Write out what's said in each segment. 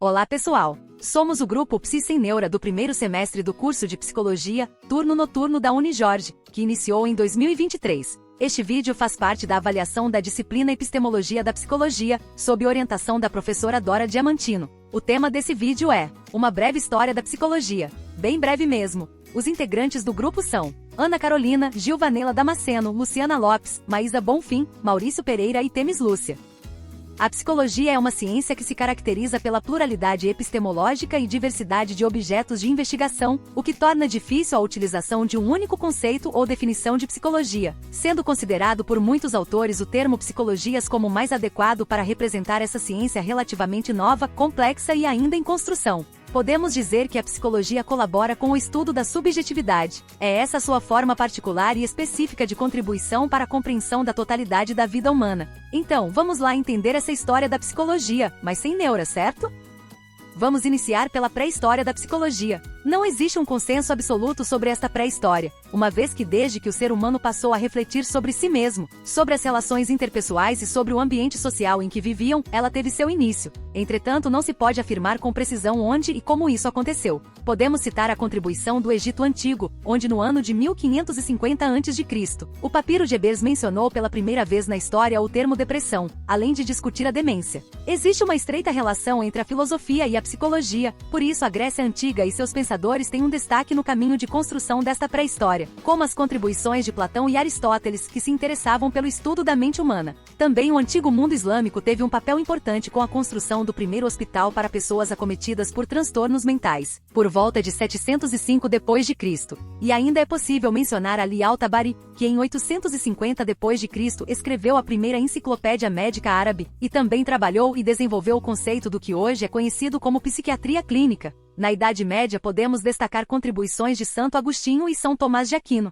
Olá pessoal! Somos o grupo Psi Sem Neura do primeiro semestre do curso de Psicologia, turno noturno da Unijorge, que iniciou em 2023. Este vídeo faz parte da avaliação da disciplina Epistemologia da Psicologia, sob orientação da professora Dora Diamantino. O tema desse vídeo é uma breve história da psicologia. Bem breve mesmo. Os integrantes do grupo são Ana Carolina, Gilvanela Damasceno, Luciana Lopes, Maísa Bonfim, Maurício Pereira e Temis Lúcia. A psicologia é uma ciência que se caracteriza pela pluralidade epistemológica e diversidade de objetos de investigação, o que torna difícil a utilização de um único conceito ou definição de psicologia, sendo considerado por muitos autores o termo psicologias como mais adequado para representar essa ciência relativamente nova, complexa e ainda em construção. Podemos dizer que a psicologia colabora com o estudo da subjetividade. É essa sua forma particular e específica de contribuição para a compreensão da totalidade da vida humana. Então, vamos lá entender essa história da psicologia, mas sem neura, certo? Vamos iniciar pela pré-história da psicologia. Não existe um consenso absoluto sobre esta pré-história, uma vez que desde que o ser humano passou a refletir sobre si mesmo, sobre as relações interpessoais e sobre o ambiente social em que viviam, ela teve seu início. Entretanto, não se pode afirmar com precisão onde e como isso aconteceu. Podemos citar a contribuição do Egito Antigo, onde no ano de 1550 a.C., o papiro Gebers mencionou pela primeira vez na história o termo depressão, além de discutir a demência. Existe uma estreita relação entre a filosofia e a psicologia, por isso a Grécia Antiga e seus pensadores têm um destaque no caminho de construção desta pré-história, como as contribuições de Platão e Aristóteles, que se interessavam pelo estudo da mente humana. Também o antigo mundo islâmico teve um papel importante com a construção do primeiro hospital para pessoas acometidas por transtornos mentais, por volta de 705 d.C. E ainda é possível mencionar Ali al-Tabari, que em 850 d.C. escreveu a primeira enciclopédia médica árabe, e também trabalhou e desenvolveu o conceito do que hoje é conhecido como psiquiatria clínica. Na Idade Média podemos destacar contribuições de Santo Agostinho e São Tomás de Aquino.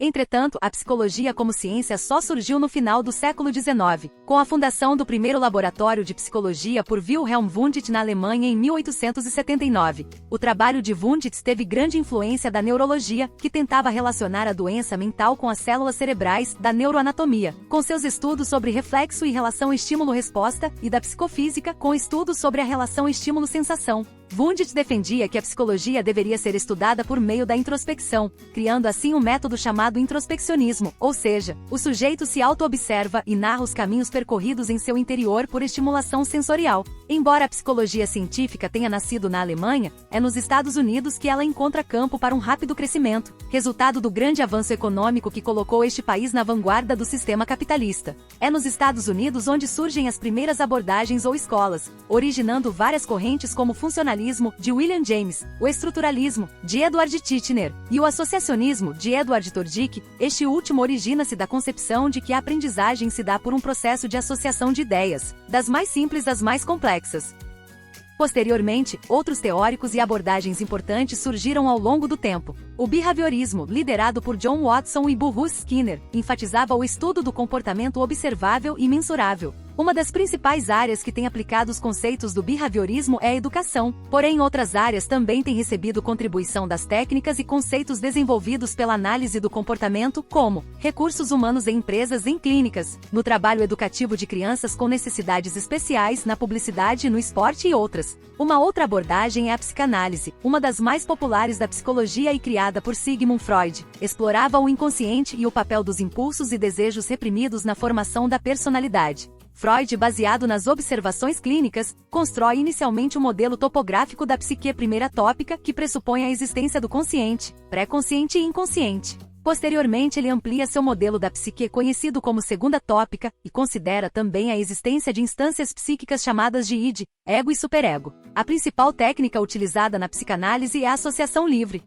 Entretanto, a psicologia como ciência só surgiu no final do século XIX, com a fundação do primeiro laboratório de psicologia por Wilhelm Wundt na Alemanha em 1879. O trabalho de Wundt teve grande influência da neurologia, que tentava relacionar a doença mental com as células cerebrais, da neuroanatomia, com seus estudos sobre reflexo e relação estímulo-resposta, e da psicofísica, com estudos sobre a relação estímulo-sensação. Wundt defendia que a psicologia deveria ser estudada por meio da introspecção, criando assim um método chamado introspeccionismo, ou seja, o sujeito se auto-observa e narra os caminhos percorridos em seu interior por estimulação sensorial. Embora a psicologia científica tenha nascido na Alemanha, é nos Estados Unidos que ela encontra campo para um rápido crescimento, resultado do grande avanço econômico que colocou este país na vanguarda do sistema capitalista. É nos Estados Unidos onde surgem as primeiras abordagens ou escolas, originando várias correntes como o funcionalismo, de William James, o estruturalismo, de Edward Titchener, e o associacionismo, de Edward Tordick. Este último origina-se da concepção de que a aprendizagem se dá por um processo de associação de ideias, das mais simples às mais complexas. Posteriormente, outros teóricos e abordagens importantes surgiram ao longo do tempo. O behaviorismo, liderado por John Watson e Bruce Skinner, enfatizava o estudo do comportamento observável e mensurável. Uma das principais áreas que tem aplicado os conceitos do behaviorismo é a educação, porém outras áreas também têm recebido contribuição das técnicas e conceitos desenvolvidos pela análise do comportamento, como recursos humanos em empresas e em clínicas, no trabalho educativo de crianças com necessidades especiais, na publicidade, no esporte e outras. Uma outra abordagem é a psicanálise, uma das mais populares da psicologia e criada por Sigmund Freud. Explorava o inconsciente e o papel dos impulsos e desejos reprimidos na formação da personalidade. Freud, baseado nas observações clínicas, constrói inicialmente o modelo topográfico da psique primeira tópica, que pressupõe a existência do consciente, pré-consciente e inconsciente. Posteriormente ele amplia seu modelo da psique conhecido como segunda tópica, e considera também a existência de instâncias psíquicas chamadas de id, ego e superego. A principal técnica utilizada na psicanálise é a associação livre.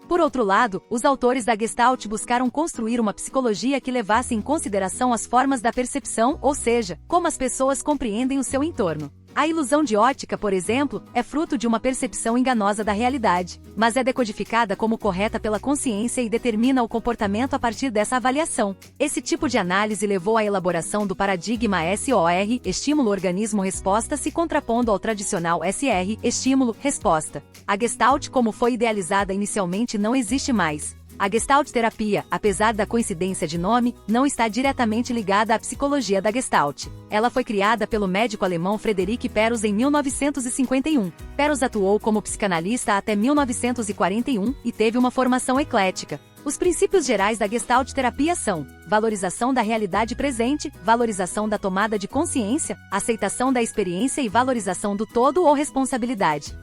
Por outro lado, os autores da Gestalt buscaram construir uma psicologia que levasse em consideração as formas da percepção, ou seja, como as pessoas compreendem o seu entorno. A ilusão de ótica, por exemplo, é fruto de uma percepção enganosa da realidade, mas é decodificada como correta pela consciência e determina o comportamento a partir dessa avaliação. Esse tipo de análise levou à elaboração do paradigma SOR, estímulo-organismo-resposta, se contrapondo ao tradicional SR, estímulo-resposta. A Gestalt, como foi idealizada inicialmente, não existe mais. A Gestalt terapia, apesar da coincidência de nome, não está diretamente ligada à psicologia da Gestalt. Ela foi criada pelo médico alemão Friedrich Perls em 1951. Perls atuou como psicanalista até 1941 e teve uma formação eclética. Os princípios gerais da Gestalt terapia são: valorização da realidade presente, valorização da tomada de consciência, aceitação da experiência e valorização do todo ou responsabilidade.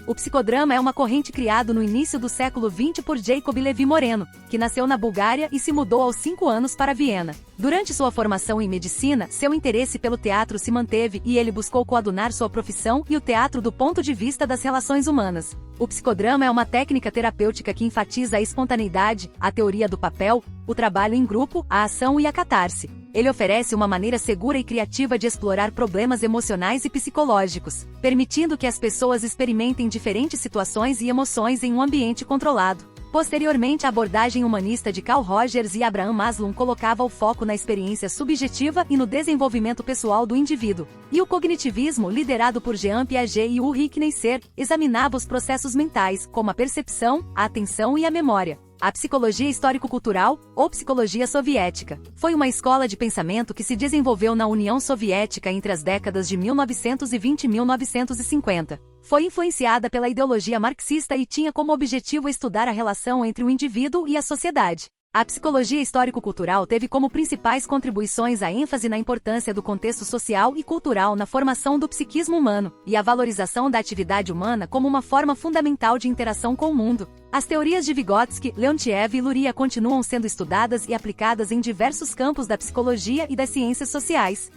O psicodrama é uma corrente criada no início do século XX por Jacob Levi Moreno, que nasceu na Bulgária e se mudou aos 5 anos para Viena. Durante sua formação em medicina, seu interesse pelo teatro se manteve e ele buscou coadunar sua profissão e o teatro do ponto de vista das relações humanas. O psicodrama é uma técnica terapêutica que enfatiza a espontaneidade, a teoria do papel, o trabalho em grupo, a ação e a catarse. Ele oferece uma maneira segura e criativa de explorar problemas emocionais e psicológicos, permitindo que as pessoas experimentem diferentes situações e emoções em um ambiente controlado. Posteriormente, a abordagem humanista de Carl Rogers e Abraham Maslow colocava o foco na experiência subjetiva e no desenvolvimento pessoal do indivíduo. E o cognitivismo, liderado por Jean Piaget e Ulrich Neisser, examinava os processos mentais, como a percepção, a atenção e a memória. A psicologia histórico-cultural, ou psicologia soviética, foi uma escola de pensamento que se desenvolveu na União Soviética entre as décadas de 1920 e 1950. Foi influenciada pela ideologia marxista e tinha como objetivo estudar a relação entre o indivíduo e a sociedade. A psicologia histórico-cultural teve como principais contribuições a ênfase na importância do contexto social e cultural na formação do psiquismo humano, e a valorização da atividade humana como uma forma fundamental de interação com o mundo. As teorias de Vygotsky, Leontiev e Luria continuam sendo estudadas e aplicadas em diversos campos da psicologia e das ciências sociais.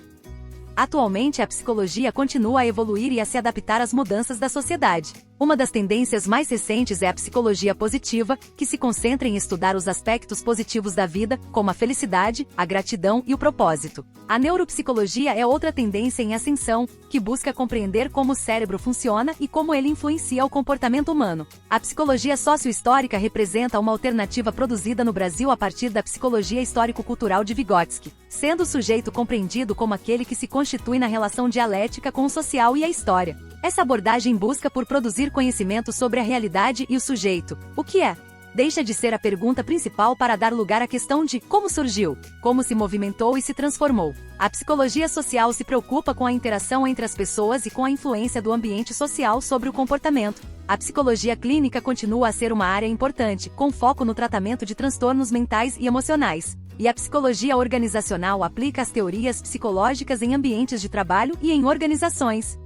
Atualmente, a psicologia continua a evoluir e a se adaptar às mudanças da sociedade. Uma das tendências mais recentes é a psicologia positiva, que se concentra em estudar os aspectos positivos da vida, como a felicidade, a gratidão e o propósito. A neuropsicologia é outra tendência em ascensão, que busca compreender como o cérebro funciona e como ele influencia o comportamento humano. A psicologia sócio-histórica representa uma alternativa produzida no Brasil a partir da psicologia histórico-cultural de Vygotsky, sendo o sujeito compreendido como aquele que se constitui na relação dialética com o social e a história. Essa abordagem busca por produzir conhecimento sobre a realidade e o sujeito. O que é? Deixa de ser a pergunta principal para dar lugar à questão de como surgiu, como se movimentou e se transformou. A psicologia social se preocupa com a interação entre as pessoas e com a influência do ambiente social sobre o comportamento. A psicologia clínica continua a ser uma área importante, com foco no tratamento de transtornos mentais e emocionais. E a psicologia organizacional aplica as teorias psicológicas em ambientes de trabalho e em organizações.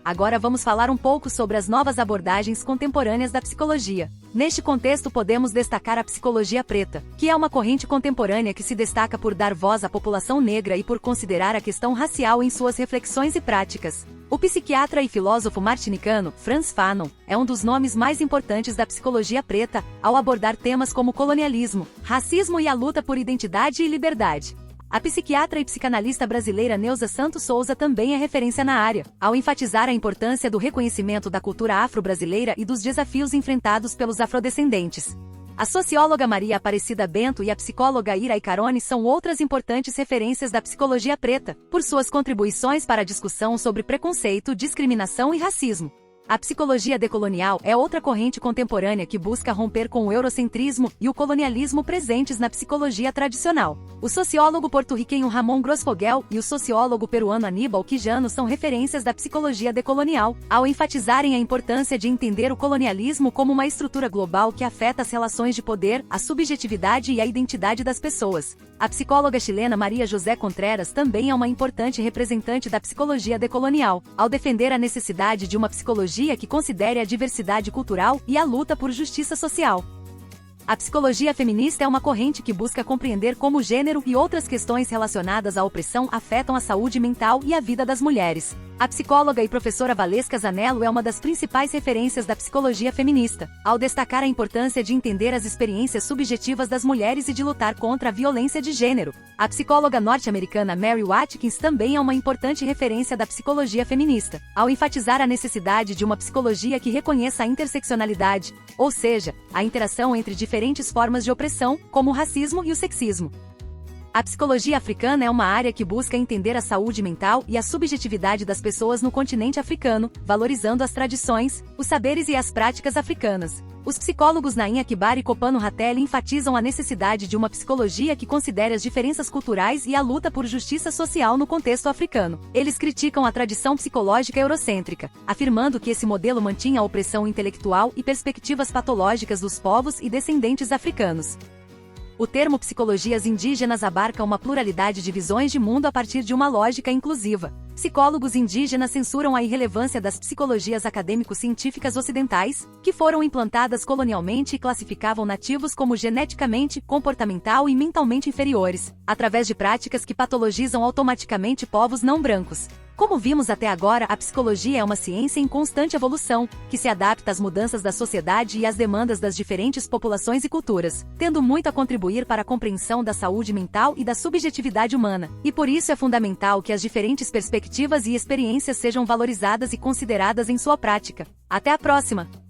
Agora vamos falar um pouco sobre as novas abordagens contemporâneas da psicologia. Neste contexto podemos destacar a psicologia preta, que é uma corrente contemporânea que se destaca por dar voz à população negra e por considerar a questão racial em suas reflexões e práticas. O psiquiatra e filósofo martinicano, Frantz Fanon, é um dos nomes mais importantes da psicologia preta, ao abordar temas como colonialismo, racismo e a luta por identidade e liberdade. A psiquiatra e psicanalista brasileira Neuza Santos Souza também é referência na área, ao enfatizar a importância do reconhecimento da cultura afro-brasileira e dos desafios enfrentados pelos afrodescendentes. A socióloga Maria Aparecida Bento e a psicóloga Ira Icarone são outras importantes referências da psicologia preta, por suas contribuições para a discussão sobre preconceito, discriminação e racismo. A psicologia decolonial é outra corrente contemporânea que busca romper com o eurocentrismo e o colonialismo presentes na psicologia tradicional. O sociólogo porto-riquenho Ramon Grosfoguel e o sociólogo peruano Aníbal Quijano são referências da psicologia decolonial, ao enfatizarem a importância de entender o colonialismo como uma estrutura global que afeta as relações de poder, a subjetividade e a identidade das pessoas. A psicóloga chilena Maria José Contreras também é uma importante representante da psicologia decolonial, ao defender a necessidade de uma psicologia que considere a diversidade cultural e a luta por justiça social. A psicologia feminista é uma corrente que busca compreender como o gênero e outras questões relacionadas à opressão afetam a saúde mental e a vida das mulheres. A psicóloga e professora Valesca Zanello é uma das principais referências da psicologia feminista, ao destacar a importância de entender as experiências subjetivas das mulheres e de lutar contra a violência de gênero. A psicóloga norte-americana Mary Watkins também é uma importante referência da psicologia feminista, ao enfatizar a necessidade de uma psicologia que reconheça a interseccionalidade, ou seja, a interação entre diferentes formas de opressão, como o racismo e o sexismo. A psicologia africana é uma área que busca entender a saúde mental e a subjetividade das pessoas no continente africano, valorizando as tradições, os saberes e as práticas africanas. Os psicólogos Naim Akbar e Kopano Hateli enfatizam a necessidade de uma psicologia que considere as diferenças culturais e a luta por justiça social no contexto africano. Eles criticam a tradição psicológica eurocêntrica, afirmando que esse modelo mantinha a opressão intelectual e perspectivas patológicas dos povos e descendentes africanos. O termo psicologias indígenas abarca uma pluralidade de visões de mundo a partir de uma lógica inclusiva. Psicólogos indígenas censuram a irrelevância das psicologias acadêmico-científicas ocidentais, que foram implantadas colonialmente e classificavam nativos como geneticamente, comportamental e mentalmente inferiores, através de práticas que patologizam automaticamente povos não brancos. Como vimos até agora, a psicologia é uma ciência em constante evolução, que se adapta às mudanças da sociedade e às demandas das diferentes populações e culturas, tendo muito a contribuir para a compreensão da saúde mental e da subjetividade humana. E por isso é fundamental que as diferentes perspectivas e experiências sejam valorizadas e consideradas em sua prática. Até a próxima!